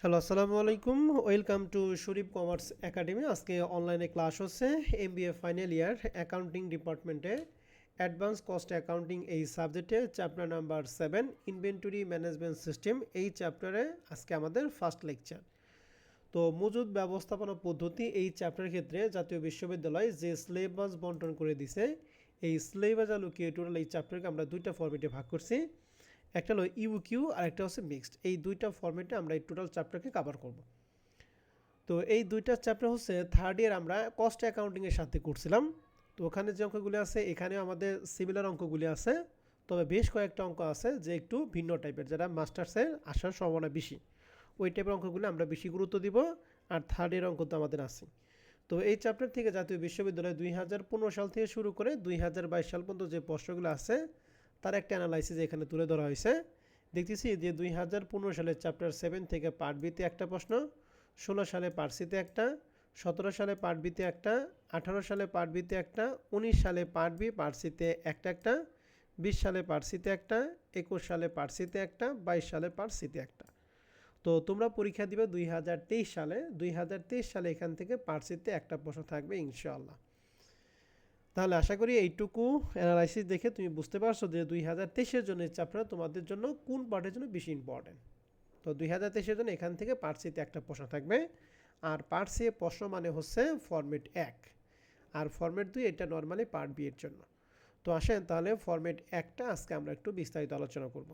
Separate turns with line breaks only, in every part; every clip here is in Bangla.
হ্যালো, আসসালামু আলাইকুম। Welcome to Sharif commerce academy. আজকে অনলাইনে ক্লাস হচ্ছে এমবিএ ফাইনাল ইয়ার অ্যাকাউন্টিং ডিপার্টমেন্টে অ্যাডভান্স কস্ট অ্যাকাউন্টিং এই সাবজেক্টে chapter number 7 inventory management system. এই চ্যাপ্টারে আজকে আমাদের ফার্স্ট লেকচার। তো মজুদ ব্যবস্থাপনা পদ্ধতি এই চ্যাপ্টারের ক্ষেত্রে জাতীয় বিশ্ববিদ্যালয় যে সিলেবাস বন্টন করে দিছে, এই সিলেবাস আলোকে টোটাল এই চ্যাপ্টারকে আমরা দুইটা ফরম্যাটে ভাগ করছি। একটা হলো ইউকিউ আর একটা হচ্ছে মিক্সড। এই দুইটা ফরম্যাটে আমরা এই টোটাল চ্যাপ্টারকে কভার করব। তো এই দুইটা চ্যাপ্টার হচ্ছে থার্ড ইয়ার আমরা কস্ট অ্যাকাউন্টিংয়ের সাথে করছিলাম। তো ওখানে যে অঙ্কগুলি আছে এখানেও আমাদের সিমিলার অঙ্কগুলি আছে, তবে বেশ কয়েকটা অঙ্ক আছে যে একটু ভিন্ন টাইপের, যারা মাস্টার্সের আসার সম্ভাবনা বেশি, ওই টাইপের অঙ্কগুলি আমরা বেশি গুরুত্ব দিব। আর থার্ড ইয়ার অঙ্ক তো আমাদের আছে। তো এই চ্যাপ্টার থেকে জাতীয় বিশ্ববিদ্যালয় 2015 সাল থেকে শুরু করে 2022 সাল পর্যন্ত যে প্রশ্নগুলো আছে তার একটা অ্যানালাইসিস এখানে তুলে ধরা হয়েছে। দেখতেছি যে 2015 সালের চ্যাপ্টার 7 থেকে পার্ট বিতে একটা প্রশ্ন, 16 সালে পার্ট সিতে একটা, 17 সালে পার্ট বিতে একটা, 18 সালে পার্ট বিতে একটা, 19 সালে পার্ট বি পার্ট সিতে একটা একটা, 20 সালে পার্ট সিতে একটা, 21 সালে পার্ট সিতে একটা, 22 সালে পার্ট সিতে একটা। তো তোমরা পরীক্ষা দিবে 2023 সালে। 2023 সালে এখান থেকে পার্ট সিতে একটা প্রশ্ন থাকবে ইনশাআল্লাহ। তাহলে আশা করি এইটুকু অ্যানালাইসিস দেখে তুমি বুঝতে পারছো যে 2023-এর জন্য চ্যাপ্টার তোমাদের জন্য কোন পার্টের জন্য বেশি ইম্পর্টেন্ট। তো 2023-এর জন্য এখান থেকে পার্ট সিতে একটা প্রশ্ন থাকবে। আর পার্ট সি প্রশ্ন মানে হচ্ছে ফরম্যাট 1, আর ফরম্যাট 2 এটা নর্মালি পার্ট বি এর জন্য। তো আসেন তাহলে ফরম্যাট 1টা আজকে আমরা একটু বিস্তারিত আলোচনা করব।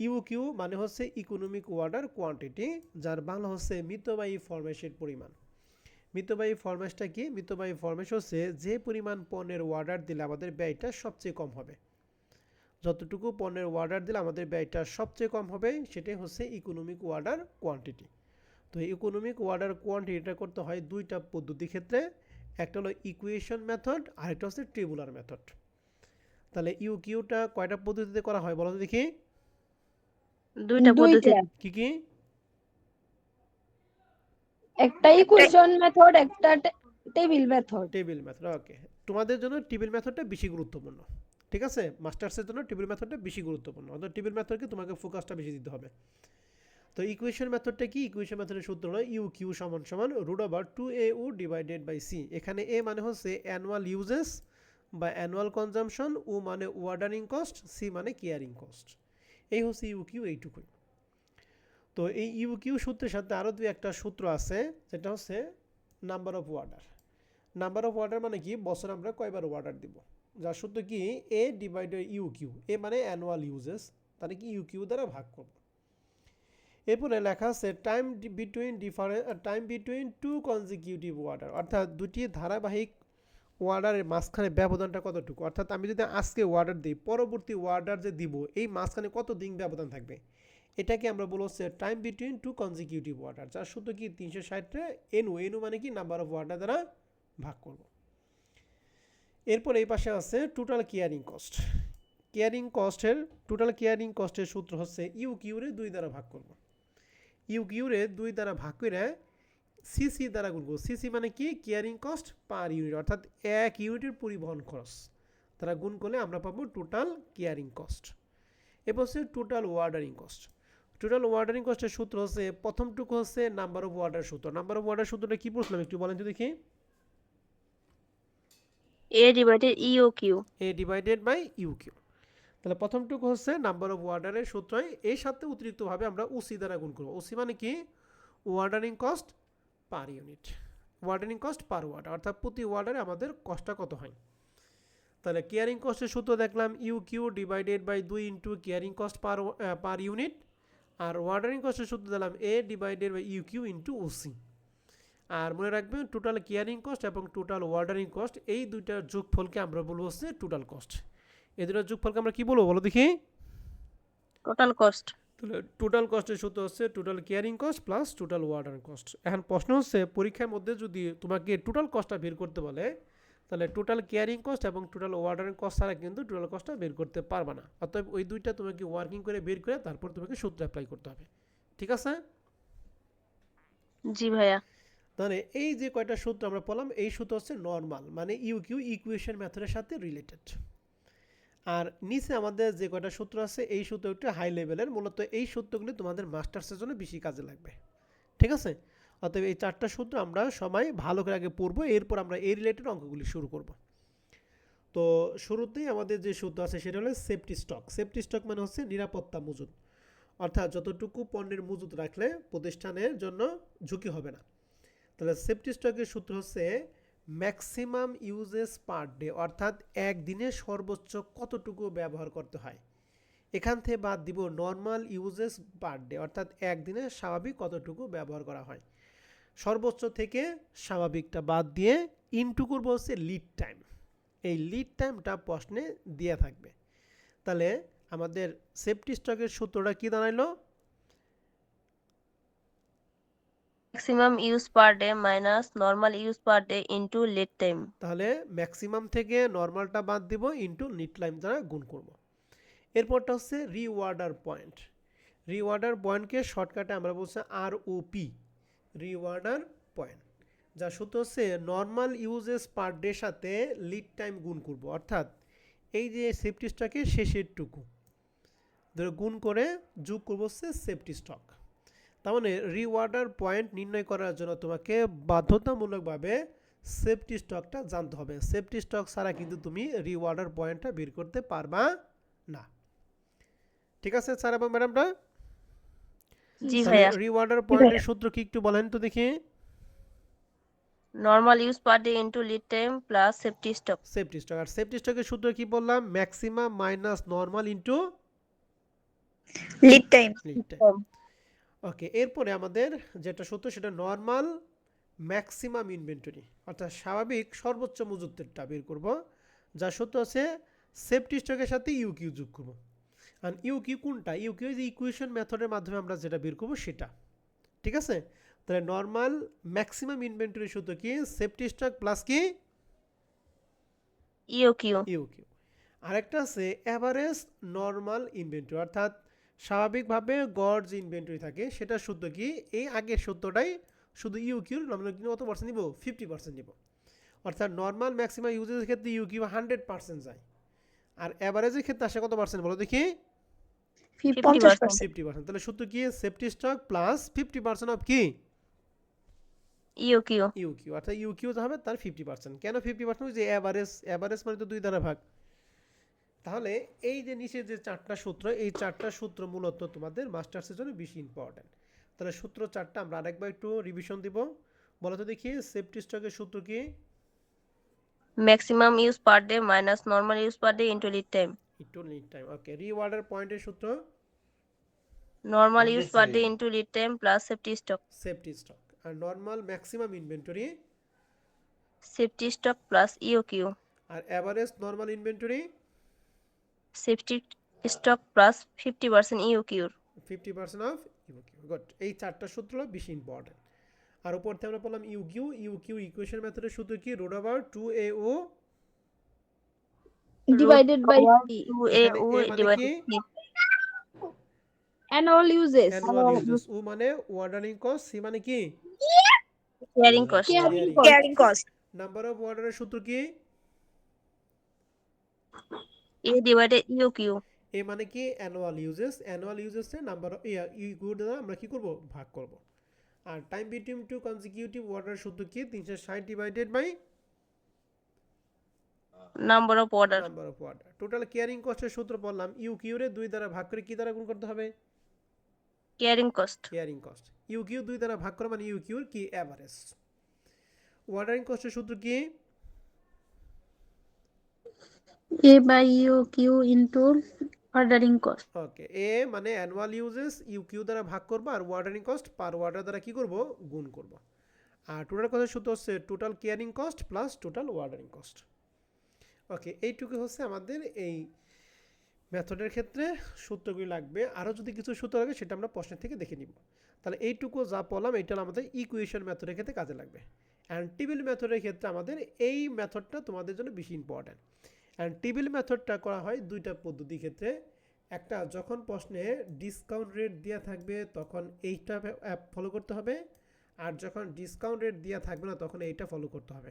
ইউকিউ মানে হচ্ছে ইকোনমিক অর্ডার কোয়ান্টিটি, যার বাংলা হচ্ছে মিতব্যয়ী ফরমেশের পরিমাণ। মিতব্যয়ী ফরমেশটা কি? মিতব্যয়ী ফরমেশ হচ্ছে যে পরিমাণ পণ্যের অর্ডার দিলে আমাদের ব্যয়টা সবচেয়ে কম হবে। যতটুকু পণ্যের অর্ডার দিলে আমাদের ব্যয়টা সবচেয়ে কম হবে সেটাই হচ্ছে ইকোনমিক অর্ডার কোয়ান্টিটি। তো ইকোনমিক অর্ডার কোয়ান্টিটিটা করতে হয় দুইটা পদ্ধতির ক্ষেত্রে। একটা হলো ইকুয়েশন মেথড আর একটা হচ্ছে টেবুলার মেথড। তাহলে ইউকিউটা কয়টা পদ্ধতিতে করা হয় বলো তো দেখি?
দুইটা পদ্ধতি।
দুইটা,
কি কি?
একটা ইকুয়েশন মেথড, একটা টেবিল মেথড।
টেবিল মেথড, ওকে। তোমাদের জন্য টেবিল মেথডটা বেশি গুরুত্বপূর্ণ, ঠিক আছে? মাস্টার্সের জন্য টেবিল মেথডটা বেশি গুরুত্বপূর্ণ, অর্থাৎ টেবিল মেথডকে তোমাকে ফোকাসটা বেশি দিতে হবে। তো ইকুয়েশন মেথডটা কি? ইকুয়েশন মেথডের সূত্র হলো ইউ কিউ সমান সমান root over 2AU divided by C. এখানে এ মানে হচ্ছে অ্যানুয়াল ইউজেস বা অ্যানুয়াল কনজাম্পশন, ও মানে ওয়ার্ডারিং কস্ট, সি মানে কেয়ারিং কস্ট। এই হচ্ছে ইউ কিউ, এইটুকুই। তো এই ইউ কিউ সূত্রের সাথে আরও দুই একটা সূত্র আছে, যেটা হচ্ছে number of order. Number of order মানে কি? বছর আমরা কয়বার ওয়ার্ডার দিব, যার সূত্র কি এ ডিভাইডেড ইউ কিউ। এ মানে অ্যানুয়াল ইউজেস, তাহলে কি ইউ কিউ দ্বারা ভাগ করব। এরপরে লেখা আছে time between two consecutive order, অর্থাৎ দুটি ধারাবাহিক ওয়ার্ডারের মাঝখানে ব্যবধানটা কতটুকু। অর্থাৎ আমি যদি আজকে ওয়ার্ডার দিই, পরবর্তী ওয়ার্ডার যে দিব এই মাঝখানে কত দিন ব্যবধান থাকবে, এটাকে আমরা বলবো হচ্ছে time between two consecutive order, যার সূত্র কি 360 এনু। এনু মানে কি? নাম্বার অফ ওয়ার্ডার দ্বারা ভাগ করব। এরপর এই পাশে আছে টোটাল কেয়ারিং কস্ট। কেয়ারিং কস্টের টোটাল কেয়ারিং কস্টের সূত্র হচ্ছে ইউ কিউরে 2 দ্বারা ভাগ করব। ইউ কিউরে 2 দ্বারা ভাগ করে সিসি দ্বারা গুণ করব। সিসি মানে কি? কেয়ারিং কস্ট পার ইউনিট, অর্থাৎ এক ইউনিটের পরিবহন খরচ দ্বারা গুণ করলে আমরা পাবো টোটাল কেয়ারিং কস্ট। এরপর হচ্ছে total ordering cost. Total ordering কস্টের সূত্র হচ্ছে প্রথমটুকু হচ্ছে নাম্বার অফ ওয়ার্ডার সূত্র। নাম্বার অফ ওয়ার্ডার সূত্রটা কি পড়ছিলাম একটু বলেন তো দেখি?
A divided U Q.
A divided by U Q. তাহলে প্রথমটুকু হচ্ছে নাম্বার অফ ওয়ার্ডারের সূত্রই, এর সাথে অতিরিক্তভাবে আমরা ওসি দ্বারা গুণ করব। ওসি মানে কি? Ordering cost per unit, ordering cost per order, অর্থাৎ প্রতি ওয়ার্ডারে আমাদের কস্টটা কত হয়। তাহলে কেয়ারিং কস্টের সূত্র দেখলাম U Q divided by 2 into carrying cost per unit. আর ওয়ার্ডারিং কস্টের সূত্র দিলাম A divided by U Q into OC. আর মনে রাখবেন টোটাল কেয়ারিং কস্ট এবং টোটাল ওয়ার্ডারিং কস্ট এই দুইটার যোগফলকে আমরা বলবো হচ্ছে টোটাল কস্ট। এই দুটার যোগফলকে আমরা কি বলবো বলো দেখি?
Total cost.
তাহলে টোটাল কস্টের সূত্র হচ্ছে total carrying cost plus total ordering cost. এখন প্রশ্ন হচ্ছে পরীক্ষার মধ্যে যদি তোমাকে টোটাল কস্টটা বের করতে বলে, তাহলে টোটাল কেয়ারিং কস্ট এবং টোটাল ওয়ার্ডারিং কস্ট ছাড়া কিন্তু টোটাল কস্টটা বের করতে পারবে না। অতএব ওই দুইটা তোমাকে ওয়ার্কিং করে বের করে তারপর তোমাকে সূত্র অ্যাপ্লাই করতে হবে, ঠিক আছে?
জি ভাইয়া।
তাহলে এই যে কয়টা সূত্র আমরা পড়লাম, এই সূত্র হচ্ছে নর্মাল, মানে ইউ কিউ ইকুয়েশন মেথডের সাথে রিলেটেড। আর নিচে আমাদের যে কয়টা সূত্র আছে এই সূত্র একটু হাই লেভেলের, মূলত এই সূত্রগুলি তোমাদের মাস্টার্সের জন্য বেশি কাজে লাগবে। ঠিক আছে, অতএব এই 4টা সূত্র আমরা সবাই ভালো করে আগে পড়বো, এরপর আমরা এই রিলেটেড অঙ্কগুলি শুরু করব। তো শুরুতেই আমাদের যে সূত্র আছে সেটা হলো সেফটি স্টক। সেফটি স্টক মানে হচ্ছে নিরাপত্তা মজুদ, অর্থাৎ যতটুকু পণ্যের মজুদ রাখলে প্রতিষ্ঠানের জন্য ঝুঁকি হবে না। তাহলে সেফটি স্টকের সূত্র হচ্ছে ম্যাক্সিমাম ইউজেস পার ডে, অর্থাৎ একদিনে সর্বোচ্চ কতটুকু ব্যবহার করতে হয়। এখান থেকে বাদ দিব নর্মাল ইউজেস পার ডে, অর্থাৎ একদিনে স্বাভাবিক কতটুকু ব্যবহার করা হয়। সর্বোচ্চ থেকে স্বাভাবিকটা বাদ দিয়ে ইনটু করবো হচ্ছে লিড টাইম। এই লিড টাইমটা প্রশ্নে দেওয়া থাকবে। তাহলে আমাদের সেফটি স্টকের সূত্রটা কি দাঁড়াইলো?
Maximum use per day minus normal use per day into lead time.
তাহলে ম্যাক্সিমাম থেকে নর্মালটা বাদ দিব, ইনটু লিড টাইম দ্বারা গুণ করব। এরপরটা হচ্ছে রিওয়ার্ডার পয়েন্ট। রিওয়ার্ডার পয়েন্টকে শর্টকাটে আমরা বলছি ROP, রিওয়ার্ডার পয়েন্ট, যার সূত্র হচ্ছে নর্মাল ইউজেস পার ডে সাথে লিড টাইম গুণ করব, অর্থাৎ এই যে সেফটি স্টকের শেষের টুকু ধরে গুণ করে যোগ করবো হচ্ছে সেফটি স্টক। তার মানে রিওয়ার্ডার পয়েন্ট নির্ণয় করার জন্য তোমাকে বাধ্যতামূলকভাবে সেফটি স্টকটা জানতে হবে। সেফটি স্টক ছাড়া কিন্তু তুমি রিওয়ার্ডার পয়েন্টটা বের করতে পারবা না। ঠিক আছে স্যার এবং ম্যাডামরা?
জি ভাইয়া।
রিওয়ার্ডার পয়েন্টের সূত্র কি একটু বলেন তো দেখি।
Normal use per day into lead time plus safety stock.
Safety stock, আর সেফটি স্টকের সূত্র কি বললাম? Maximum minus normal into
lead time.
Lead time. Okay, এরপরে আমাদের যেটা সূত্র সেটা নর্মাল ম্যাক্সিমাম ইনভেন্টরি, অর্থাৎ স্বাভাবিক সর্বোচ্চ মজুতেরটা বের করব, যার সূত্র আছে সেফটি স্টকের সাথে ইউকিউ যোগ করব। আর ইউকিউ কোনটা? ইউকিউ যে ইকুয়েশন মেথডের মাধ্যমে আমরা যেটা বের করব সেটা। ঠিক আছে, তাহলে নর্মাল ম্যাক্সিমাম ইনভেন্টরি সূত্র কি? সেফটি স্টক প্লাস কি
ইওকিউ।
ইউকিউ। আরেকটা আছে অ্যাভারেজ নর্মাল ইনভেন্টরি, অর্থাৎ স্বাভাবিকভাবে গড় যে ইনভেন্টরি থাকে সেটা সূত্র কি? এই আগের সূত্রটাই, শুধু ইউকিউর আমরা কত পার্সেন্ট নিব? 50% নিব। অর্থাৎ নর্মাল ম্যাক্সিমাম ইউজের ক্ষেত্রে ইউকিউ 100% যায়, আর অ্যাভারেজের ক্ষেত্রে আসে কত পার্সেন্ট বলো দেখি?
50%।
50%। তাহলে সূত্র কি? সেফটি স্টক প্লাস 50% অফ কি?
ইওকিউ।
ইউকিউ, অর্থাৎ ইউকিউ যা হবে তার 50%। কেন 50%? যে অ্যাভারেজ, অ্যাভারেজ মানে তো 2 দ্বারা ভাগ। তাহলে এই যে নিচে যে 4টা সূত্র, এই 4টা সূত্র মূলত তোমাদের মাস্টার্সের জন্য বেশি ইম্পর্টেন্ট। তাহলে সূত্র 4টা আমরা আরেকবার একটু রিভিশন দিব। বলো তো দেখি সেফটি স্টকের সূত্র কি?
Maximum use per day minus normal use per day into lead time.
একটু লিড টাইম। ওকে, রিওয়ার্ডার পয়েন্টের সূত্র
normal use per day into lead time plus safety stock.
Safety stock. আর normal maximum inventory
safety stock plus EOQ.
আর average normal inventory
safety stock plus 50% ইওকিউর।
50% অফ ইউকিউ। গুড, এই 4টা সূত্র বেশি ইম্পর্টেন্ট। আর উপর থেকে আমরা বললাম ইউকিউ। ইউকিউ ইকুয়েশন মেথডের সূত্র কি? Root over 2AO
divided by C.
2AO
মানে
ডিভাইডেড
কি?
Annual uses.
Annual uses. O মানে অর্ডারিং কস্ট, সি মানে কি?
Carrying cost.
Carrying cost.
Carrying cost.
Number of অর্ডারের সূত্র কি?
A divided EOQ.
এ মানে কি? Annual uses. অ্যানুয়াল ইউজেসে নাম্বার অফ ইউকিউ দ্বারা আমরা কি করব? ভাগ করব। আর টাইম বিটুইন টু কনজিকিউটিভ অর্ডারের সূত্র কি? 360 divided by
number of order.
Number of order. Total carrying কস্টের সূত্র বললাম ইউকিউ রে 2 দ্বারা ভাগ করে কি দ্বারা গুণ করতে হবে?
Carrying cost.
Carrying cost. U Q 2 দ্বারা ভাগ করা মানে ইউকিউর কি? অ্যাভারেজ। অর্ডারিং কস্টের সূত্র কি?
A by EOQ into ordering cost.
ওকে, এ মানে অ্যানুয়াল ইউজেস, ইউকিউ দ্বারা ভাগ করব, আর অর্ডারিং কস্ট পার অর্ডার দ্বারা কি করব? গুণ করব। আর টোটাল কস্টের সূত্র হচ্ছে total carrying cost plus total ordering cost. Okay, এইটুকু হচ্ছে আমাদের এই মেথডের ক্ষেত্রে সূত্রগুলি লাগবে। আরও যদি কিছু সূত্র লাগে সেটা আমরা প্রশ্নের থেকে দেখে নিব। তাহলে এইটুকু যা পড়লাম এটা আমাদের ইকুয়েশন মেথডের ক্ষেত্রে কাজে লাগবে। অ্যান্ড টেবিল মেথডের ক্ষেত্রে আমাদের এই মেথডটা তোমাদের জন্য বেশি ইম্পর্ট্যান্ট। অ্যান্ড টেবিল মেথডটা করা হয় 2টা পদ্ধতির ক্ষেত্রে। একটা, যখন প্রশ্নে ডিসকাউন্ট রেট দেওয়া থাকবে তখন এইটা ফলো করতে হবে, আর যখন ডিসকাউন্ট রেট দেওয়া থাকবে না তখন এইটা ফলো করতে হবে।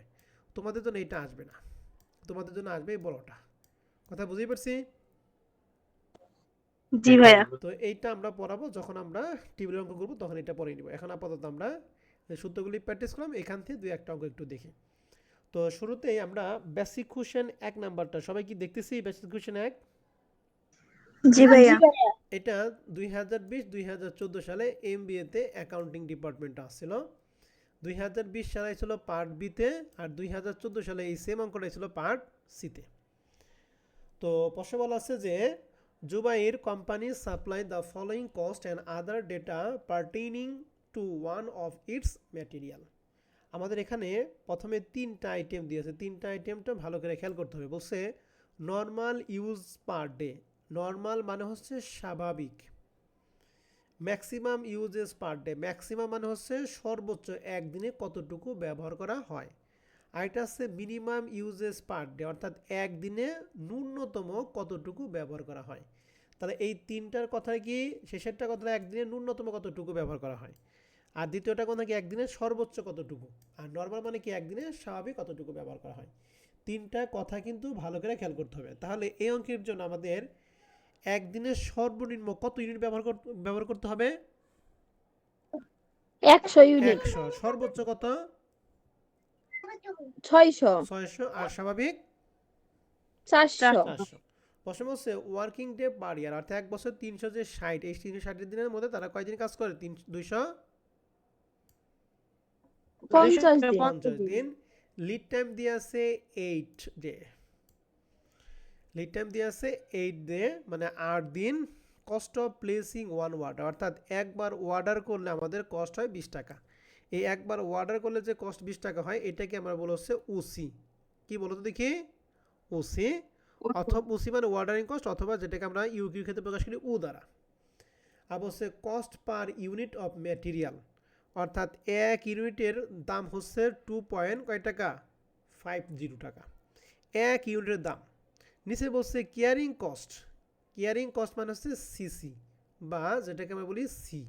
তোমাদের জন্য এইটা আসবে না, তোমাদের জন্য আসবে এই বড়টা। কথা বুঝতেই পারছি?
জি ভাইয়া।
তো এইটা আমরা পড়াবো যখন আমরা টেবিলের অঙ্ক করবো, তখন এটা পড়ে নিব। এখন আপাতত আমরা এই সূত্রগুলি প্র্যাকটিস করলাম, এখান থেকে দুই একটা অঙ্ক একটু দেখি। তো শুরুতেই আমরা বেসিক কোশ্চেন 1 নাম্বারটা সবাই কি দেখতেছি? বেসিক কোশ্চেন 1
জি ভাইয়া।
এটা 2020-2014 সালে এমবিএ তে অ্যাকাউন্টিং ডিপার্টমেন্টে আসছিল। 2020 সালে ছিল পার্ট বি তে, আর 2014 সালে এই সেম অঙ্কটা ছিল পার্ট সি তে। তো প্রশ্ন বলা আছে যে Zubair company supply the following cost and other data pertaining to one of its material. আমাদের এখানে প্রথমে 3টা আইটেম দিয়েছে, 3টা আইটেমটা ভালো করে খেয়াল করতে হবে। বলছে normal use per day, normal মানে হচ্ছে স্বাভাবিক। Maximum uses per day, maximum মানে হচ্ছে সর্বোচ্চ একদিনে কতটুকু ব্যবহার করা হয়। আর এটা হচ্ছে মিনিমাম ইউজেস পার ডে, অর্থাৎ একদিনে ন্যূনতম কতটুকু ব্যবহার করা হয়। তাহলে এই 3টার কথা কি, শেষেরটা কথা একদিনে ন্যূনতম কতটুকু ব্যবহার করা হয়, আর দ্বিতীয়টা কথা কি একদিনে সর্বোচ্চ কতটুকু, আর নর্মাল মানে কি একদিনে স্বাভাবিক কতটুকু ব্যবহার করা হয়। 3টা কথা কিন্তু ভালো করে খেয়াল করতে হবে। তাহলে এই অঙ্কের জন্য আমাদের একদিনে সর্বনিম্ন কত ইউনিট ব্যবহার করতে হবে?
100 ইউনিট,
100। সর্বোচ্চ কত?
600,
600। আর স্বাভাবিক
400,
400। প্রশ্ন হচ্ছে ওয়ার্কিং ডে পার ইয়ার, অর্থাৎ এক বছর 360, এই 360 দিনের মধ্যে তারা কয়দিন কাজ করে?
50 দিন,
250 দিন। লিড টাইম দিয়ে আছে 8 ডে, লিড টাইম দিয়ে আছে 8 ডে মানে 8 দিন। Cost of placing one order, অর্থাৎ একবার অর্ডার করলে আমাদের কস্ট হয় 20 টাকা। এই একবার অর্ডার করলে যে কস্ট 20 টাকা হয়, এটাকে আমরা বলা হচ্ছে ওসি। কি বলো তো দেখি? ওসি। অথবা ওসি মানে অর্ডারিং কস্ট, অথবা যেটাকে আমরা ইউকিউ ক্ষেত্রে প্রকাশ করি ও দ্বারা। আর বলছে cost per unit of material, অর্থাৎ এক ইউনিটের দাম হচ্ছে 2 কয় টাকা? 50 টাকা এক ইউনিটের দাম। নিচে বলছে কেয়ারিং কস্ট, কেয়ারিং কস্ট মানে হচ্ছে সিসি, বা যেটাকে আমরা বলি সি।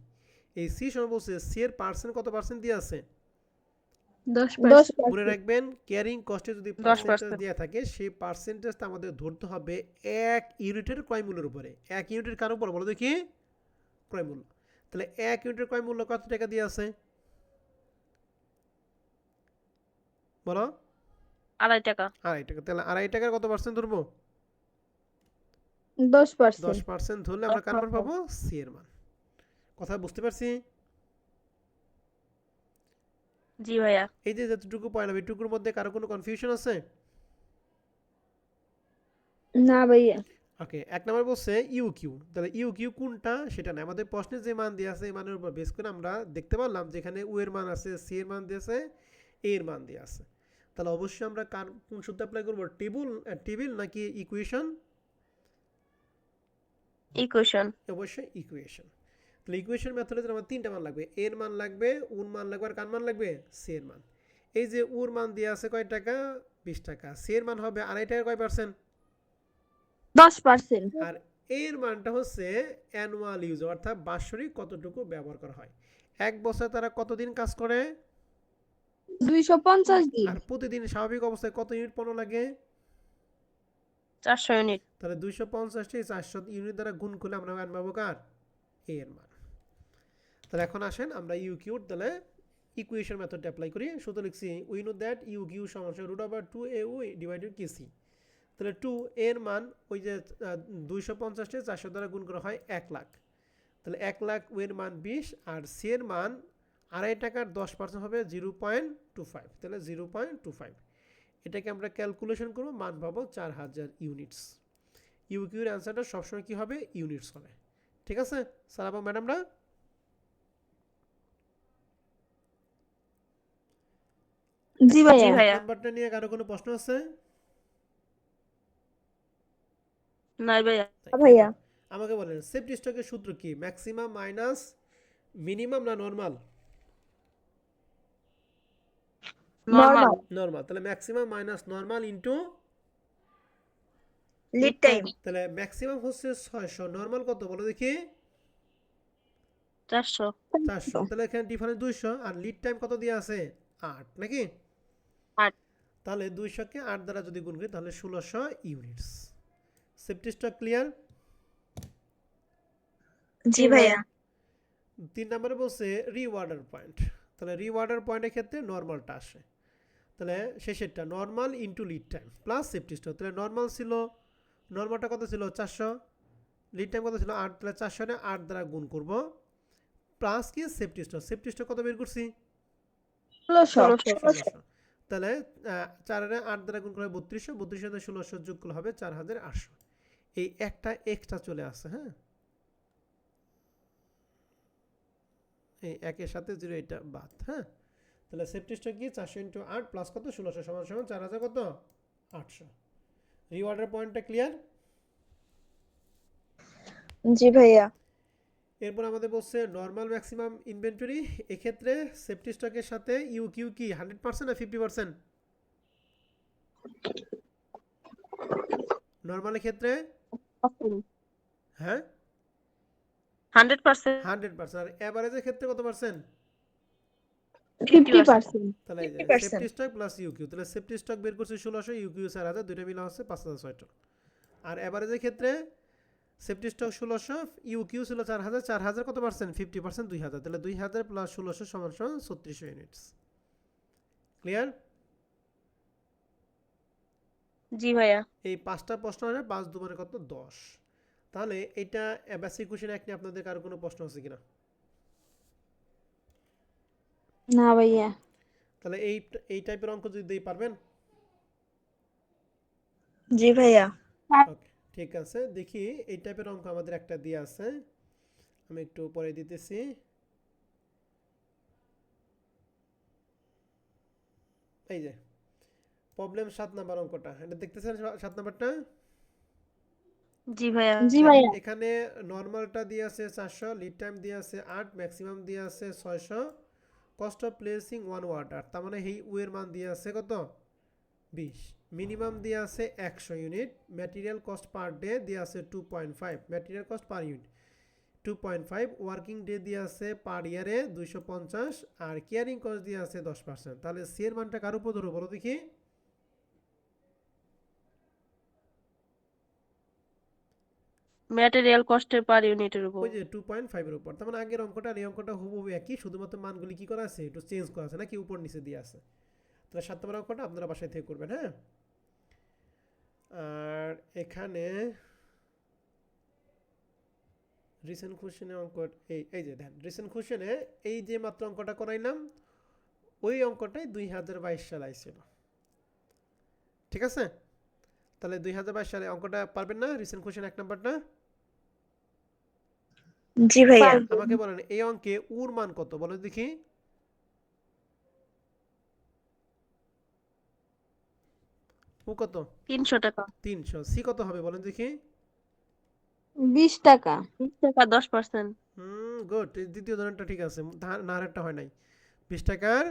এই সি সময় বলছে সি এর পার্সেন্ট কত পার্সেন্ট দিয়ে আছে?
10%,
মনে রাখবেন ক্যারিং কস্টে যদি
10%।
দেওয়া থাকে, সেই পার্সেন্টেজটা আমাদের ধরতে হবে এক ইউনিটের ক্রয় মূল্যের উপরে। এক ইউনিটের কার উপর বলো দেখি? ক্রয় মূল্য। তাহলে এক ইউনিটের ক্রয় মূল্য কত টাকা দিয়ে আছে বলো?
2.5 টাকা।
2.5 টাকা। তাহলে 2.5 টাকার কত পার্সেন্ট ধরবো?
10%,
10% ধরলে আমরা কার মান পাবো? সি এর মান। কথা বুঝতে পারছি?
জি ভাইয়া।
এই যে যতটুকু পয়েন্ট, এইটুকুর মধ্যে কারো কোনো কনফিউশন আছে?
না ভাইয়া,
ওকে, 1 নাম্বার বলছে ইউকিউ। তাহলে ইউকিউ কোনটা সেটা না, আমাদের প্রশ্নে যে মান দিয়ে আছে এই মানের উপর বেস করে আমরা দেখতে পারলাম যেখানে ও এর মান আছে, সি এর মান দিয়ে আছে, এ এর মান দিয়ে আছে। তাহলে অবশ্যই আমরা কোন সূত্র অ্যাপ্লাই করব? টেবিল নাকি ইকুয়েশন?
ইকুয়েশন।
অবশ্যই ইকুয়েশন। তাহলে ইকুয়েশন মেথডে আমার 3টা মান লাগবে, এর মান লাগবে, উর মান লাগবে, আর কার মান লাগবে? সি এর মান। এই যে উর মান দিয়ে আছে কয় টাকা? 20 টাকা। সি এর মান হবে 2.5 টাকার কয় পার্সেন্ট?
10%,
আর এর মানটা হচ্ছে অ্যানুয়াল ইউজ, অর্থাৎ বাৎসরিক কতটুকু ব্যবহার করা হয়। এক বছর তারা কতদিন কাজ করে?
250 দিন,
আর প্রতিদিন স্বাভাবিক অবস্থায় কত ইউনিট পণ্য লাগে?
400 ইউনিট।
তাহলে 250টি 400 ইউনিট দ্বারা গুণ করলে আমরা মান পাবো কার? এ এর মান। তাহলে এখন আসেন আমরা ইউ কিউ তাহলে ইকুয়েশন মেথড অ্যাপ্লাই করি। সূত্র লিখছি we know that EOQ সমান √2au ডিভাইডেড কেসি। তাহলে 2 এর মান ওই যে 250টি 400 দ্বারা গুণ করা হয় 1 লাখ। তাহলে 1 লাখ এর মান 20, আর সি এর মান 2.5 টাকার 10% হবে 0.25। তাহলে 0.25, এটাকে আমরা ক্যালকুলেশন করব, মান পাবো 4000 ইউনিটস। ইউকিউর অ্যান্সারটা সবসময় কি হবে? ইউনিটস হবে। ঠিক আছে স্যার এবং ম্যাডামরা?
জি
জি
ভাইয়া,
ভাইয়া।
নাম্বারটা নিয়ে কারো কোনো প্রশ্ন আছে?
না ভাইয়া।
ভাইয়া,
আমাকে বলেন সেফটি স্টকের সূত্র কি? ম্যাক্সিমাম মাইনাস মিনিমাম না নরমাল?
নরমাল।
নরমাল। তাহলে maximum minus normal into
lead time.
তাহলে ম্যাক্সিমাম হচ্ছে 600, নরমাল কত বলো দেখি?
400।
400। তাহলে এখানে ডিফারেন্স 200, আর লিড টাইম কত দিয়ে আছে? 8 নাকি?
8।
তাহলে 200 কে 8 দ্বারা যদি গুণ করি তাহলে 1600 ইউনিটস। Safety stock clear?
জি ভাইয়া।
3 নম্বরে বলছে রিওয়ার্ডার পয়েন্ট। তাহলে রিওয়ার্ডার পয়েন্টের ক্ষেত্রে নর্মালটা আসে। তাহলে শেষেরটা normal into lead time plus safety stock. তাহলে নর্মালটা কত ছিল 400, লিড টাইম কত ছিল 8, তাহলে 400 নে 8 দ্বারা গুণ করব প্লাস কি সেফটি স্টক কত বের করছি
1600
1600। তাহলে 4 এর 8 দ্বারা গুণ করলে 3200, 3200 তে 1600 যোগ করলে হবে 4800। এই একটা এক্সট্রা চলে আসছে, হ্যাঁ, এই একের সাথে 0 এটা বাদ, হ্যাঁ। তাহলে সেফটি স্টক কি 400 × 8 প্লাস কত 1600 সমান সমান 4000 কত 800। রিওয়ার্ডার পয়েন্টটা ক্লিয়ার?
জি ভাইয়া।
এরপর আমাদের বলছে নরমাল ম্যাক্সিমাম ইনভেন্টরি। এক্ষেত্রে সেফটি স্টকের সাথে ইউকিউ কি 100% না 50%? নরমালের ক্ষেত্রে হ্যাঁ
100%,
100%, আর এভারেজের ক্ষেত্রে কত পার্সেন্ট?
50%।
তাহলে এই যে
50%।
সেফটি স্টক প্লাস ইউকিউ, তাহলে সেফটি স্টক বের করছি 1600, ইউকিউ 4000, দুইটা মিলা হচ্ছে 5600। আর এভারেজের ক্ষেত্রে সেফটি স্টক 1600, ইউকিউ ছিল 4000, 4000 কত পার্সেন্ট 50%, 2000, তাহলে 2000 প্লাস 1600 সমান সমান 3600 ইউনিটস। ক্লিয়ার?
জি ভাইয়া।
এই 5টা প্রশ্ন হলে 5 2 মানে কত 10। তাহলে এটা বেসিক কোশ্চেন এক নিয়ে আপনাদের কারো কোনো প্রশ্ন আছে কিনা?
না ভাইয়া।
তাহলে এই টাইপের অঙ্ক যদি দিই পারবেন?
জি ভাইয়া।
ওকে, ঠিক আছে। দেখি এই টাইপের অঙ্ক আমাদের একটা দিয়ে আছে, আমি একটু পরে দিতেছি। এই যে প্রবলেম 7 নাম্বার অঙ্কটা, এটা দেখতেছেন 7 নাম্বারটা?
জি ভাইয়া।
জি ভাইয়া।
এখানে নরমালটা দিয়ে আছে 400, লিড টাইম দিয়ে আছে 8, ম্যাক্সিমাম দিয়ে আছে 600, কস্ট অফ প্লেসিং 1 অর্ডার, তার মানে এই ওয়ের মান দিয়ে আছে কত 20, মিনিমাম দিয়ে আছে 100 unit, material cost per day দিয়ে আছে 2.5, material cost per unit 2.5, working day দিয়ে আছে পার ইয়ারে 250, আর কেয়ারিং কস্ট দিয়ে আছে 10%। তাহলে সি এর মানটা কার উপর ধরো বলো দেখি?
ম্যাটেরিয়াল কস্টের পার ইউনিটের উপর।
ওই যে 2.5 এর উপর। তার মানে আগের অঙ্কটা আর এই অঙ্কটা হুবহু একই, শুধুমাত্র মানগুলি কি করা আছে একটু চেঞ্জ করা আছে, নাকি উপর নিচে দিয়ে আছে। তাহলে 7 নম্বর অঙ্কটা আপনারা বাসায় থেকে করবেন, হ্যাঁ। আর এখানে রিসেন্ট কোশ্চেনে অঙ্ক এই যে দেন রিসেন্ট কোশ্চেনে এই যে মাত্র অঙ্কটা করাইলাম ওই অঙ্কটাই 2022 সালে আইছিল, ঠিক আছে? তাহলে 2022 সালে অঙ্কটা পারবেন না রিসেন্ট কোশ্চেন 1 নাম্বারটা?
জি ভাইয়া।
আমাকে বলেন এই অঙ্কে উর মান কত বলো দেখি? ও কত?
300 টাকা।
300। সি কত হবে বলেন দেখি?
20 টাকা।
20 টাকা 10%।
গুড, দ্বিতীয় ধরনটা ঠিক আছে, নারেরটা হয় নাই। 20 টাকার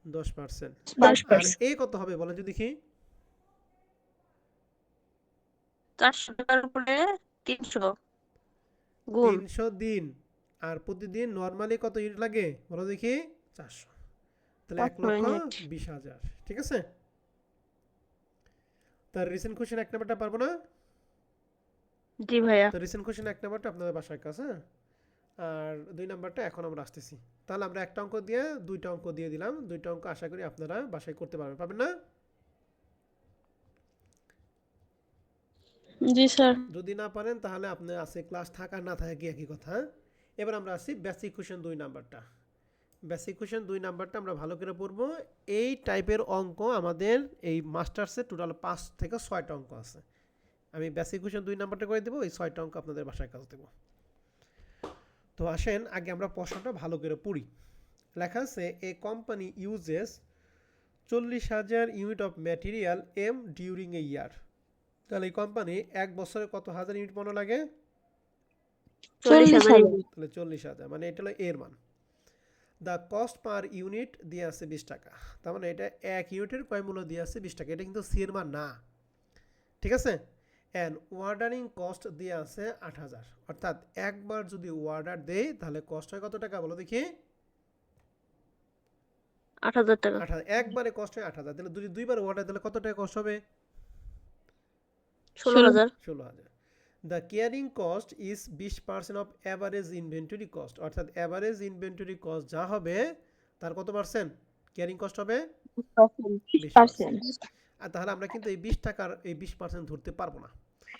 10%। আর
10%।
এ কত হবে বলেন তো দেখি?
400 টাকার উপরে 300 গুণ
300 দিন, আর প্রতিদিন নরমালি কত ইউনিট লাগে বলো দেখি? 400। তাহলে
400 ইউনিট।
1,20,000, ঠিক আছে? তার রিসেন্ট কোশ্চেন 1 নাম্বারটা পারবো না?
জি ভাইয়া।
তো রিসেন্ট কোশ্চেন 1 নাম্বারটা আপনাদের বাসায় কাছে, আর 2 নাম্বারটা এখন আমরা আসতেছি। তাহলে আমরা একটা অঙ্ক দিয়ে 2টা অঙ্ক দিয়ে দিলাম, 2টা অঙ্ক আশা করি আপনারা বাসায় করতে পারবেন না?
জি স্যার।
যদি না পারেন তাহলে আপনার আছে ক্লাস থাকা না থাকে কি একই কথা। এবার আমরা আসি বেসিক কোশ্চেন 2 নাম্বারটা। বেসিক কোশ্চেন 2 নাম্বারটা আমরা ভালো করে পড়ব। এই টাইপের অঙ্ক আমাদের এই মাস্টার্সে টোটাল 5 থেকে 6টা অঙ্ক আছে। আমি বেসিক কোশ্চেন 2 নাম্বারটা করে দেব, এই 6টা অঙ্ক আপনাদের বাসায় কাজ দেব। তো আসেন আগে আমরা প্রশ্নটা ভালো করে পড়ি। লেখা আছে A company uses 40,000 unit of material M during a year. তাহলে এই কোম্পানি এক বছরে কত হাজার ইউনিট পণ্য লাগে?
40,000 ইউনিট।
তাহলে 40,000, মানে এটা হলো এর মান। দ্য কস্ট পার ইউনিট দিয়ে আছে 20 টাকা, তার মানে এটা এক ইউনিটের ক্রয় মূল্য দিয়ে আছে 20 টাকা, এটা কিন্তু সি এর মান না, ঠিক আছে? অ্যান্ড অর্ডারিং কস্ট দিয়ে আছে 8,000, অর্থাৎ একবার যদি অর্ডার দেই তাহলে কস্ট হয় কত টাকা বলো দেখি?
8,000 টাকা।
8,000। একবারে কস্ট হয় 8,000, তাহলে যদি দুইবার অর্ডার দিলে কত টাকা কস্ট হবে?
16,000।
16,000। The carrying cost is 20% of average inventory cost, অর্থাৎ অ্যাভারেজ ইনভেন্টরি কস্ট যা হবে তার কত পার্সেন্ট ক্যারিং কস্ট হবে? 20%। আর তাহলে আমরা কিন্তু এই 20 টাকার এই 20% ধরতে পারবো না,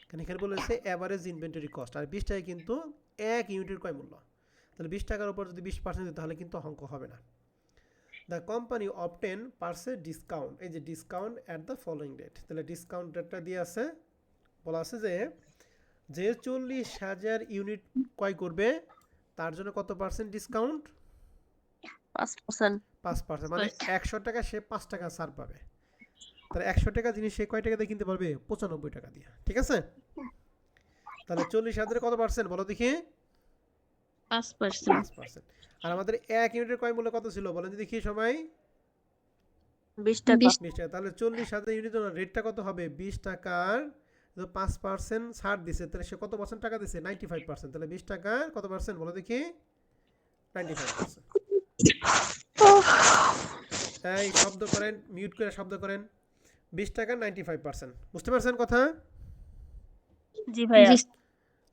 কারণ এখানে বলেছে অ্যাভারেজ ইনভেন্টরি কস্ট, আর 20 টাকা কিন্তু 1 ইউনিটের ক্রয় মূল্য। তাহলে 20 টাকার উপর যদি 20% দিই তাহলে কিন্তু অঙ্ক হবে না। The company obtain percent discount, এই যে discount at the following date, তাহলে ডিসকাউন্ট ডেটটা দিয়ে আছে, বলা আছে যে 40,000 ইউনিট ক্রয় করবে তার জন্য কত পার্সেন্ট ডিসকাউন্ট?
5%।
5%, মানে 100 টাকা সে 5 টাকা ছাড় পাবে। তাহলে 100 টাকা জিনিস সে কয় টাকা দিয়ে কিনতে পারবে? 95 টাকা দিয়ে, ঠিক আছে? তাহলে 40,000 কত পার্সেন্ট বলো দেখি?
5%।
5%। আর আমাদের 1 ইউনিটের ক্রয় মূল্য কত ছিল বলেন দেখি সবাই?
20 টাকা।
20 টাকা। তাহলে 40,000 ইউনিটের জন্য রেটটা কত হবে? 20 টাকার 5% ছাড় দিছে, তাহলে সে কত পার্সেন্ট টাকা দিছে? 95%। তাহলে 20 টাকার কত পার্সেন্ট বলো দেখি? 95%। এই শব্দ করেন, মিউট করে শব্দ করেন। 20 টাকার 95%, বুঝতে পারছেন কথা?
জি ভাইয়া।